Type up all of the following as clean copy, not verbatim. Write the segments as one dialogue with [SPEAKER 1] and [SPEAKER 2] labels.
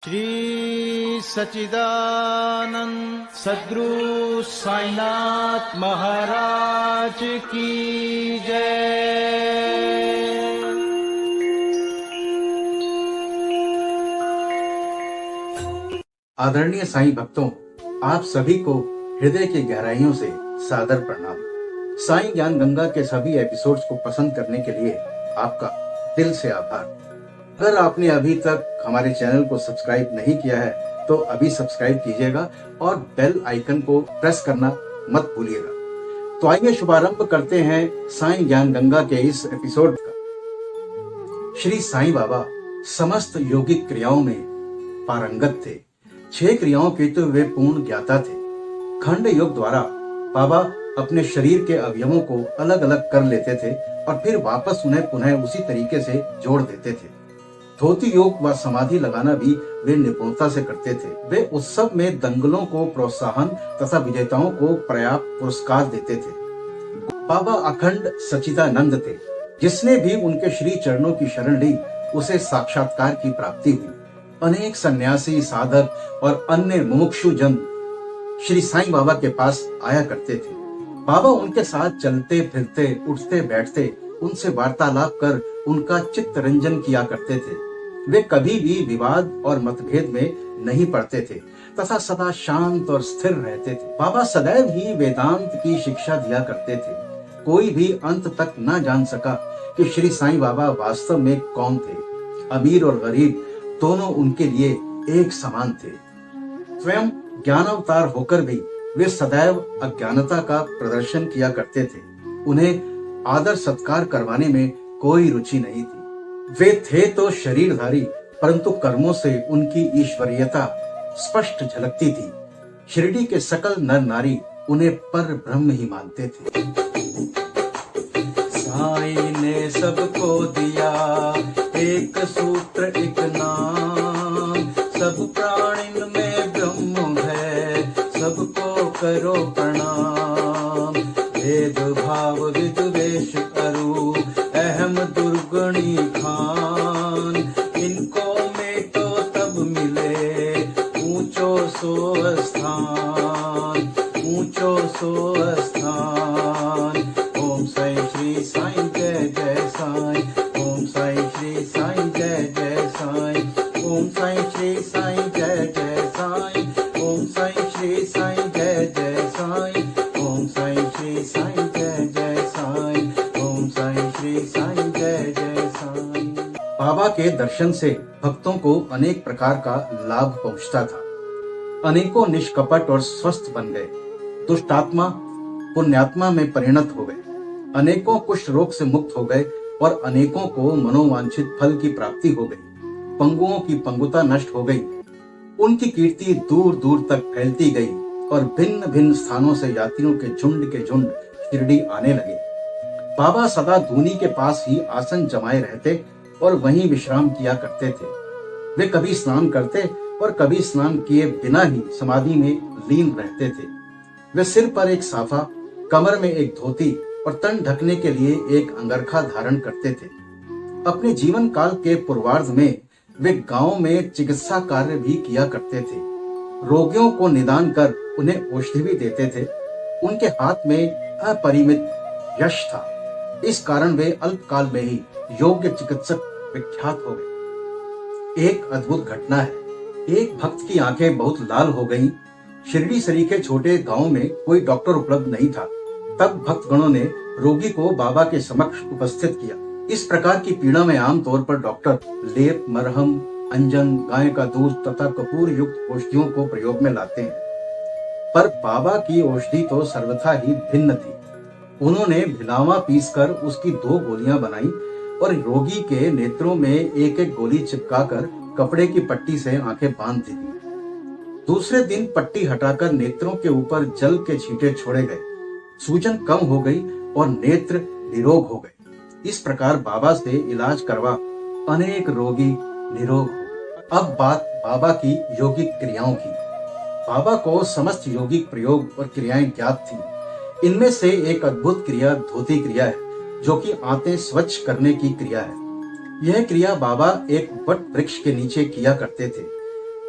[SPEAKER 1] श्री सच्चिदानंद सद्गुरु साईनाथ महाराज की जय।
[SPEAKER 2] आदरणीय साईं भक्तों, आप सभी को हृदय की गहराइयों से सादर प्रणाम। साईं ज्ञान गंगा के सभी एपिसोड्स को पसंद करने के लिए आपका दिल से आभार। अगर आपने अभी तक हमारे चैनल को सब्सक्राइब नहीं किया है तो अभी सब्सक्राइब कीजिएगा और बेल आइकन को प्रेस करना मत भूलिएगा। तो आइए शुभारंभ करते हैं साईं ज्ञान गंगा के इस एपिसोड का। श्री साईं बाबा समस्त योगिक क्रियाओं में पारंगत थे। 6 क्रियाओं के तो वे पूर्ण ज्ञाता थे। खंड योग द्वारा बाबा अपने शरीर के अवयवों को अलग अलग कर लेते थे और फिर वापस उन्हें पुनः उसी तरीके से जोड़ देते थे। धोती योग व समाधि लगाना भी वे निपुणता से करते थे। वे उत्सव में दंगलों को प्रोत्साहन तथा विजेताओं को पर्याप्त पुरस्कार देते थे। बाबा अखंड सच्चिदानंद थे। जिसने भी उनके श्री चरणों की शरण ली उसे साक्षात्कार की प्राप्ति हुई। अनेक सन्यासी, साधक और अन्य मुमुक्षु जन श्री साईं बाबा के पास आया करते थे। बाबा उनके साथ चलते फिरते, उठते बैठते, उनसे वार्तालाप कर उनका चित्त रंजन किया करते थे। वे कभी भी विवाद और मतभेद में नहीं पड़ते थे तथा सदा शांत और स्थिर रहते थे। बाबा सदैव ही वेदांत की शिक्षा दिया करते थे। कोई भी अंत तक न जान सका कि श्री साईं बाबा वास्तव में कौन थे। अमीर और गरीब दोनों उनके लिए एक समान थे। स्वयं ज्ञानावतार होकर भी वे सदैव अज्ञानता का प्रदर्शन किया करते थे। उन्हें आदर सत्कार करवाने में कोई रुचि नहीं थी। वे थे तो शरीरधारी, परंतु कर्मों से उनकी ईश्वरीयता स्पष्ट झलकती थी। शिरडी के सकल नर नारी उन्हें पर ब्रह्म ही मानते थे।
[SPEAKER 1] साईं ने सबको दिया एक सूत्र एक नाम, सब प्राणिन में ब्रह्म है, सबको करो प्रणाम। भेद भाव विद्वेष करो, अहम दुर्गुणी खान, इनको में तो तब मिले ऊंचो सो स्थान, ऊंचो सो स्थान। ओम साईं श्री साईं जय जय साईं, ओम साईं श्री साईं जय जय साईं, ओम साईं श्री साईं जय जय साईं, ओम साईं श्री साईं जय जय साईं, ओम साईं श्री साईं जय जय साईं, ओम साईं श्री साईं जय जय साईं।
[SPEAKER 2] बाबा के दर्शन से भक्तों को अनेक प्रकार का लाभ पहुंचता था। अनेकों निष्कपट और स्वस्थ बन गए। दुष्टात्मा पुण्यात्मा में परिणत हो गए। अनेकों कुष्ठ रोग से मुक्त हो गए और अनेकों को मनोवांछित फल की प्राप्ति हो गई। पंगुओं की पंगुता नष्ट हो गई। उनकी कीर्ति दूर दूर तक फैलती गई और भिन्न भिन्न स्थानों से यात्रियों के झुंड शिरडी आने लगे। बाबा सदा धूनी के पास ही आसन जमाए रहते और वहीं विश्राम किया करते थे। वे कभी स्नान करते और कभी स्नान किए बिना ही समाधि में लीन रहते थे। वे सिर पर एक साफा, कमर में एक धोती और तन ढकने के लिए एक अंगरखा धारण करते थे। अपने जीवन काल के पूर्वार्ध में वे गांव में चिकित्सा कार्य भी किया करते थे। रोगियों को निदान कर उन्हें औषधि भी देते थे। उनके हाथ में अपरिमित यश था। इस कारण वे अल्पकाल में ही योग्य चिकित्सक विख्यात हो गए। एक अद्भुत घटना है। एक भक्त की आंखें बहुत लाल हो गईं। शिरडी सरीखे छोटे गांव में कोई डॉक्टर उपलब्ध नहीं था। तब भक्तगणों ने रोगी को बाबा के समक्ष उपस्थित किया। इस प्रकार की पीड़ा में आमतौर पर डॉक्टर लेप, मरहम, अंजन, गाय का दूध तथा कपूर युक्त औषधियों को प्रयोग में लाते हैं। पर बाबा की औषधि तो सर्वथा ही भिन्न थी। उन्होंने भिलावा पीसकर उसकी 2 गोलियां बनाई और रोगी के नेत्रों में एक एक गोली चिपकाकर कपड़े की पट्टी से आंखें बांध दी। दूसरे दिन पट्टी हटाकर नेत्रों के ऊपर जल के छींटे छोड़े गए। सूजन कम हो गई और नेत्र निरोग हो गए। इस प्रकार बाबा से इलाज करवा अनेक रोगी निरोग हो गए। अब बात बाबा की यौगिक क्रियाओं की। बाबा को समस्त यौगिक प्रयोग और क्रियाएं ज्ञात थी। इनमें से एक अद्भुत क्रिया धोती क्रिया है, जो कि आंतें स्वच्छ करने की क्रिया है। यह क्रिया बाबा एक वट वृक्ष के नीचे किया करते थे।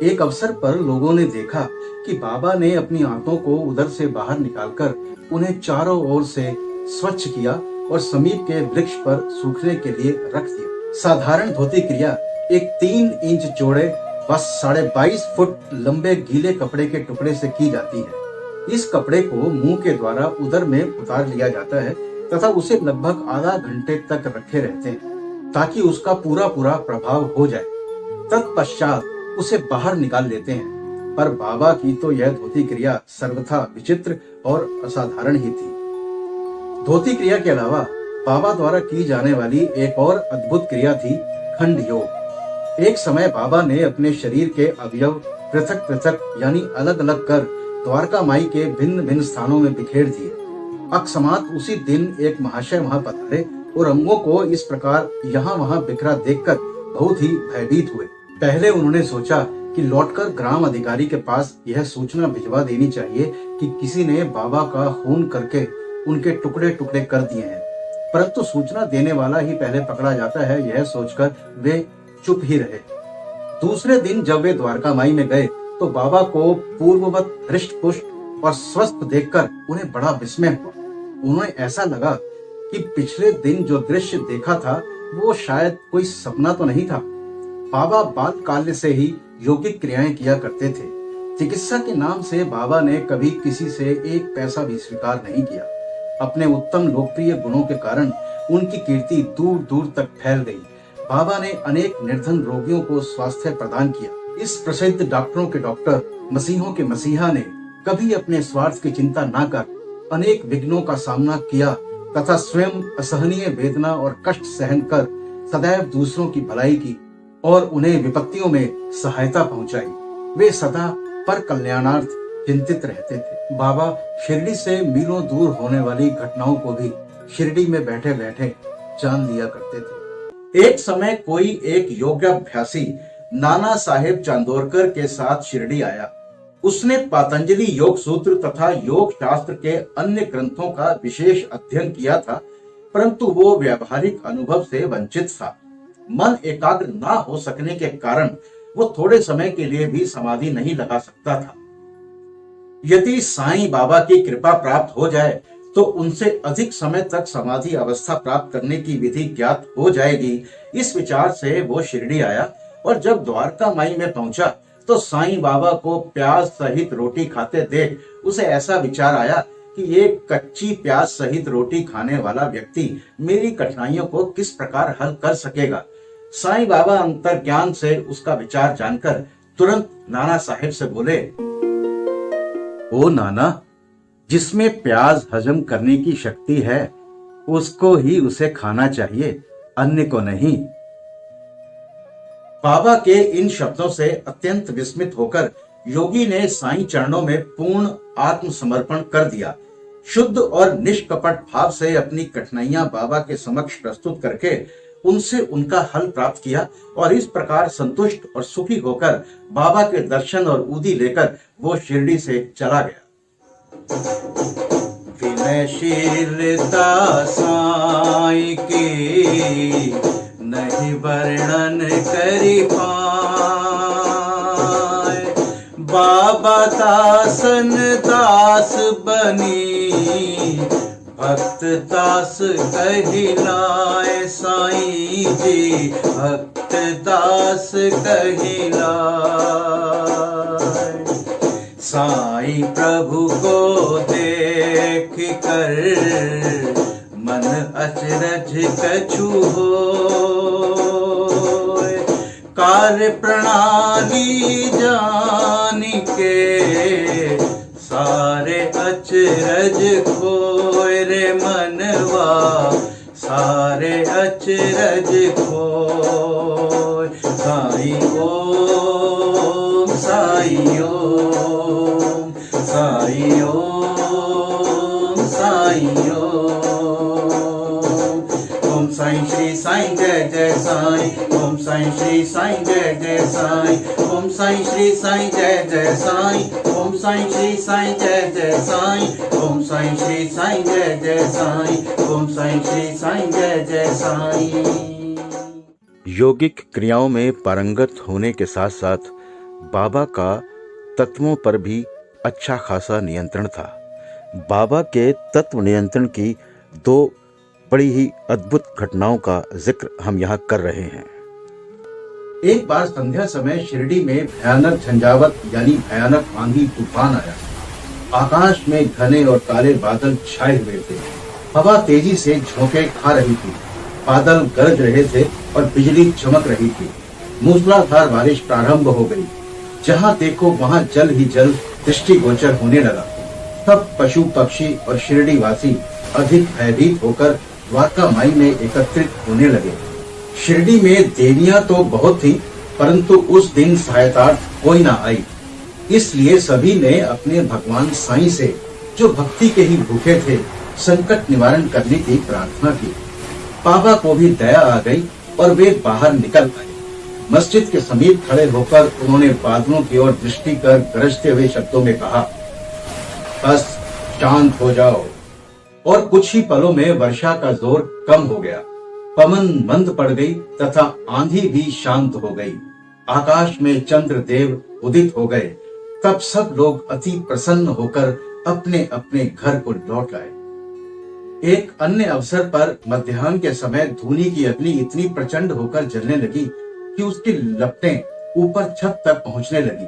[SPEAKER 2] एक अवसर पर लोगों ने देखा कि बाबा ने अपनी आंतों को उधर से बाहर निकालकर उन्हें चारों ओर से स्वच्छ किया और समीप के वृक्ष पर सूखने के लिए रख दिया। साधारण धोती क्रिया एक 3 इंच चौड़े व 22.5 फुट लंबे गीले कपड़े के टुकड़े से की जाती है। इस कपड़े को मुंह के द्वारा उदर में उतार लिया जाता है तथा उसे लगभग आधा घंटे तक रखे रहते हैं ताकि उसका पूरा प्रभाव हो जाए। तत्पश्चात उसे बाहर निकाल लेते हैं। पर बाबा की तो यह धोती क्रिया सर्वथा विचित्र और असाधारण ही थी। धोती क्रिया के अलावा बाबा द्वारा की जाने वाली एक और अद्भुत क्रिया थी खंड योग। एक समय बाबा ने अपने शरीर के अवयव पृथक पृथक यानी अलग अलग कर द्वारका माई के भिन्न भिन्न स्थानों में बिखेर दिए। अकस्मात उसी दिन एक महाशय वहां पधारे और अंगों को इस प्रकार यहाँ वहां बिखरा देखकर बहुत ही भयभीत हुए। पहले उन्होंने सोचा कि लौटकर ग्राम अधिकारी के पास यह सूचना भिजवा देनी चाहिए कि किसी ने बाबा का खून करके उनके टुकड़े टुकड़े कर दिए हैं, परंतु सूचना देने वाला ही पहले पकड़ा जाता है, यह सोचकर वे चुप ही रहे। दूसरे दिन जब वे द्वारका माई में गए तो बाबा को पूर्ववत हृष्ट पुष्ट और स्वस्थ देखकर उन्हें बड़ा विस्मय हुआ। उन्हें ऐसा लगा कि पिछले दिन जो दृश्य देखा था वो शायद कोई सपना तो नहीं था। बाबा बाल काल से ही यौगिक क्रियाएं किया करते थे। चिकित्सा के नाम से बाबा ने कभी किसी से एक पैसा भी स्वीकार नहीं किया। अपने उत्तम लोकप्रिय गुणों के कारण उनकी कीर्ति दूर दूर तक फैल गई। बाबा ने अनेक निर्धन रोगियों को स्वास्थ्य प्रदान किया। इस प्रसिद्ध डॉक्टरों के डॉक्टर, मसीहों के मसीहा ने कभी अपने स्वार्थ की चिंता न कर अनेक विघ्नों का सामना किया तथा स्वयं असहनीय वेदना और कष्ट सहन कर सदैव दूसरों की भलाई की और उन्हें विपत्तियों में सहायता पहुंचाई। वे सदा पर कल्याणार्थ चिंतित रहते थे। बाबा शिरडी से मीलों दूर होने वाली घटनाओं को भी शिरडी में बैठे बैठे जान लिया करते थे। एक समय कोई एक योगाभ्यासी नाना साहेब चांदोरकर के साथ शिरडी आया। उसने पातंजलि योग सूत्र तथा योग शास्त्र के अन्य ग्रंथों का विशेष अध्ययन किया था, परंतु वो व्यावहारिक अनुभव से वंचित था। मन एकाग्र ना हो सकने के कारण वो थोड़े समय के लिए भी समाधि नहीं लगा सकता था। यदि साईं बाबा की कृपा प्राप्त हो जाए तो उनसे अधिक समय तक समाधि अवस्था प्राप्त करने की विधि ज्ञात हो जाएगी। इस विचार से वो शिरडी आया और जब द्वारका माई में पहुंचा तो साईं बाबा को प्याज सहित रोटी खाते देख उसे ऐसा विचार आया कि एक कच्ची प्याज सहित रोटी खाने वाला व्यक्ति मेरी कठिनाइयों को किस प्रकार हल कर सकेगा। साईं बाबा अंतर्ज्ञान से उसका विचार जानकर तुरंत नाना साहेब से बोले, ओ नाना, जिसमें प्याज हजम करने की शक्ति है उसको ही उसे खाना चाहिए, अन्य को नहीं। बाबा के इन शब्दों से अत्यंत विस्मित होकर योगी ने साईं चरणों में पूर्ण आत्मसमर्पण कर दिया। शुद्ध और निष्कपट भाव से अपनी कठिनाइयां बाबा के समक्ष प्रस्तुत करके उनसे उनका हल प्राप्त किया और इस प्रकार संतुष्ट और सुखी होकर बाबा के दर्शन और उदी लेकर वो शिरडी से चला गया।
[SPEAKER 1] विनयशीलता साईं की नहीं वर्णन करी पाए, बाबा दासन दास बनी भक्त दास कहिलाए, साईं जी भक्त दास कहिलाए। साईं प्रभु को देख कर मन अचरज कछु होय, कार्य प्रणाली जान के सारे अचरज खोय रे मनवा, सारे अचरज खोय। साईं ओम, साईं ओम, साईं ओम, साईं ओम साईं श्री साईं जय जय साईं, ओम साईं श्री साईं जय जय साईं, ओम साईं श्री साईं जय जय साईं, ओम साईं श्री साईं जय जय साईं, ओम साईं श्री साईं जय जय साईं, ओम साईं श्री साईं जय जय साईं।
[SPEAKER 2] यौगिक क्रियाओं में पारंगत होने के साथ साथ
[SPEAKER 3] बाबा का तत्वों पर भी अच्छा खासा नियंत्रण था। बाबा के तत्व नियंत्रण की दो बड़ी ही अद्भुत घटनाओं का जिक्र हम यहाँ कर रहे हैं।
[SPEAKER 2] एक बार संध्या समय शिरडी में भयानक झंझावत यानी भयानक आंधी तूफान आया। आकाश में घने और काले बादल छाए हुए थे। हवा तेजी से झोंके खा रही थी। बादल गरज रहे थे और बिजली चमक रही थी। मूसलाधार बारिश प्रारंभ हो गई। जहाँ देखो वहाँ जल ही जल दृष्टिगोचर होने लगा। तब पशु पक्षी और शिरडी वासी अधिक भयभीत होकर द्वारका माई में एकत्रित होने लगे। शिरडी में देवियां तो बहुत थी, परंतु उस दिन सहायतार्थ कोई ना आई। इसलिए सभी ने अपने भगवान साईं से, जो भक्ति के ही भूखे थे, संकट निवारण करने की प्रार्थना की। बाबा को भी दया आ गई और वे बाहर निकल आए। मस्जिद के समीप खड़े होकर उन्होंने बादलों की ओर दृष्टि कर गरजते हुए शब्दों में कहा, बस शांत हो जाओ। और कुछ ही पलों में वर्षा का जोर कम हो गया। पवन मंद पड़ गई तथा आंधी भी शांत हो गई। आकाश में चंद्र देव उदित हो गए। तब सब लोग अति प्रसन्न होकर अपने अपने घर को लौट आए। एक अन्य अवसर पर मध्याह्न के समय धूनी की अग्नि इतनी प्रचंड होकर जलने लगी कि उसकी लपटें ऊपर छत तक पहुंचने लगी।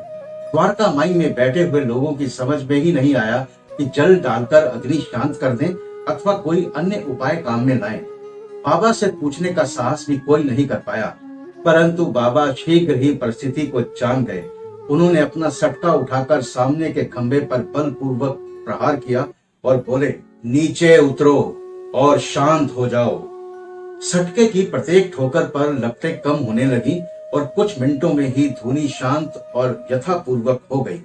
[SPEAKER 2] द्वारका माई में बैठे हुए लोगों की समझ में ही नहीं आया कि जल डालकर अग्नि शांत कर दें अथवा कोई अन्य उपाय काम में लाएं। बाबा से पूछने का साहस भी कोई नहीं कर पाया, परंतु बाबा शीघ्र ही परिस्थिति को जान गए। उन्होंने अपना सटका उठाकर सामने के खंभे पर बलपूर्वक प्रहार किया और बोले, नीचे उतरो और शांत हो जाओ। सटके की प्रत्येक ठोकर पर लपटें कम होने लगी और कुछ मिनटों में ही धूनी शांत और यथापूर्वक हो गई।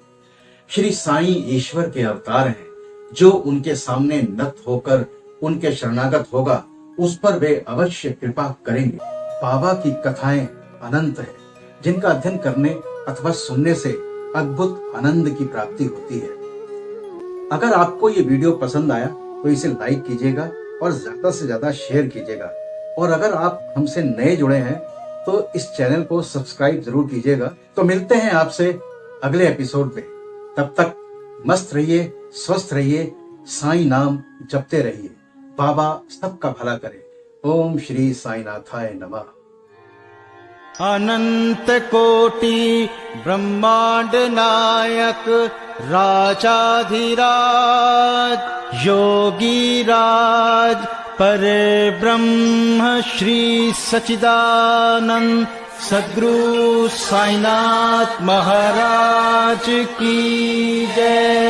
[SPEAKER 2] श्री साईं ईश्वर के अवतार हैं। जो उनके सामने नत होकर उनके शरणागत होगा, उस पर वे अवश्य कृपा करेंगे। बाबा की कथाएं अनंत है, जिनका अध्ययन करने अथवा सुनने से अद्भुत आनंद की प्राप्ति होती है। अगर आपको ये वीडियो पसंद आया तो इसे लाइक कीजिएगा और ज्यादा से ज्यादा शेयर कीजिएगा। और अगर आप हमसे नए जुड़े हैं तो इस चैनल को सब्सक्राइब जरूर कीजिएगा। तो मिलते हैं आपसे अगले एपिसोड में। तब तक मस्त रहिए, स्वस्थ रहिए, साईं नाम जपते रहिए। बाबा सबका भला करे। ओम श्री साईनाथाय नमः।
[SPEAKER 1] अनंत कोटि ब्रह्मांड नायक राजाधिराज योगी राज परे ब्रह्म श्री सच्चिदानंद सद्गुरु साईनाथ महाराज की जय।